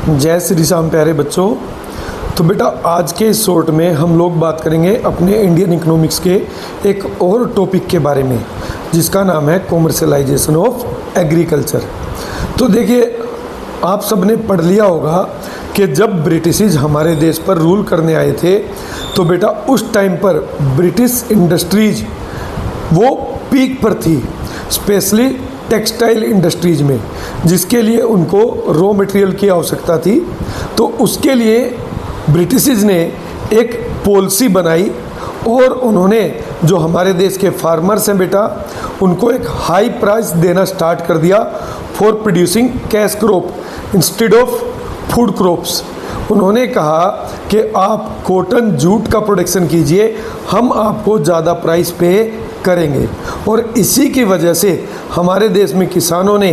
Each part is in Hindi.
जय श्री श्याम प्यारे बच्चों। तो बेटा आज के इस शॉर्ट में हम लोग बात करेंगे अपने इंडियन इकोनॉमिक्स के एक और टॉपिक के बारे में जिसका नाम है कॉमर्शलाइजेशन ऑफ एग्रीकल्चर। तो देखिए आप सब ने पढ़ लिया होगा कि जब ब्रिटिश हमारे देश पर रूल करने आए थे तो बेटा उस टाइम पर ब्रिटिश इंडस्ट्रीज वो पीक पर थी, स्पेशली टेक्सटाइल इंडस्ट्रीज में, जिसके लिए उनको रॉ मटेरियल की आवश्यकता थी। तो उसके लिए ब्रिटिश ने एक पॉलिसी बनाई और उन्होंने जो हमारे देश के फार्मर्स हैं बेटा उनको एक हाई प्राइस देना स्टार्ट कर दिया for producing cash crop instead of food crops. उन्होंने कहा कि आप कॉटन जूट का प्रोडक्शन कीजिए, हम आपको ज़्यादा प्राइस पे करेंगे। और इसी की वजह से हमारे देश में किसानों ने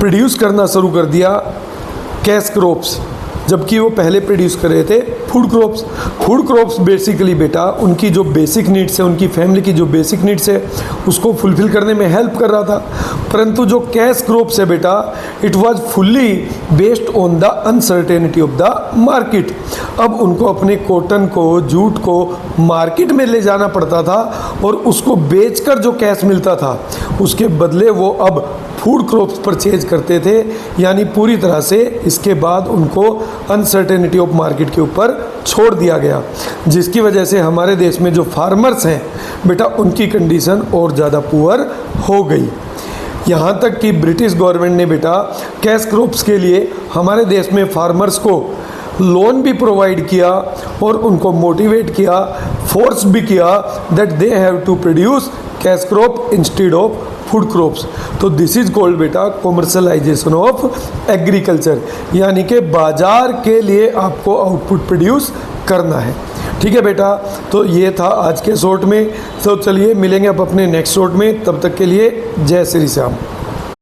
प्रोड्यूस करना शुरू कर दिया कैश क्रॉप्स, जबकि वो पहले प्रोड्यूस कर रहे थे food crops. Food crops basically बेटा उनकी जो बेसिक नीड्स है, उनकी फैमिली की जो बेसिक नीड्स है उसको फुलफ़िल करने में हेल्प कर रहा था। परंतु जो कैश क्रॉप्स है बेटा it was fully based on the uncertainty of the market. अब उनको अपने कॉटन को, जूट को मार्केट में ले जाना पड़ता था और उसको बेचकर जो कैश मिलता था उसके बदले वो अब फूड क्रॉप्स परचेज करते थे। यानी पूरी तरह से इसके बाद उनको अनसर्टेनिटी ऑफ मार्केट के ऊपर छोड़ दिया गया, जिसकी वजह से हमारे देश में जो फार्मर्स हैं बेटा उनकी कंडीशन और ज़्यादा पुअर हो गई। यहाँ तक कि ब्रिटिश गवर्नमेंट ने बेटा कैश क्रॉप्स के लिए हमारे देश में फार्मर्स को लोन भी प्रोवाइड किया और उनको मोटिवेट किया, फोर्स भी किया that they have to produce cash crop instead of food crops. तो this is called beta commercialisation of agriculture, यानी कि बाजार के लिए आपको आउटपुट प्रोड्यूस करना है। ठीक है बेटा, तो ये था आज के शॉर्ट में। तो चलिए मिलेंगे अब अपने नेक्स्ट शॉर्ट में, तब तक के लिए जय श्री श्याम।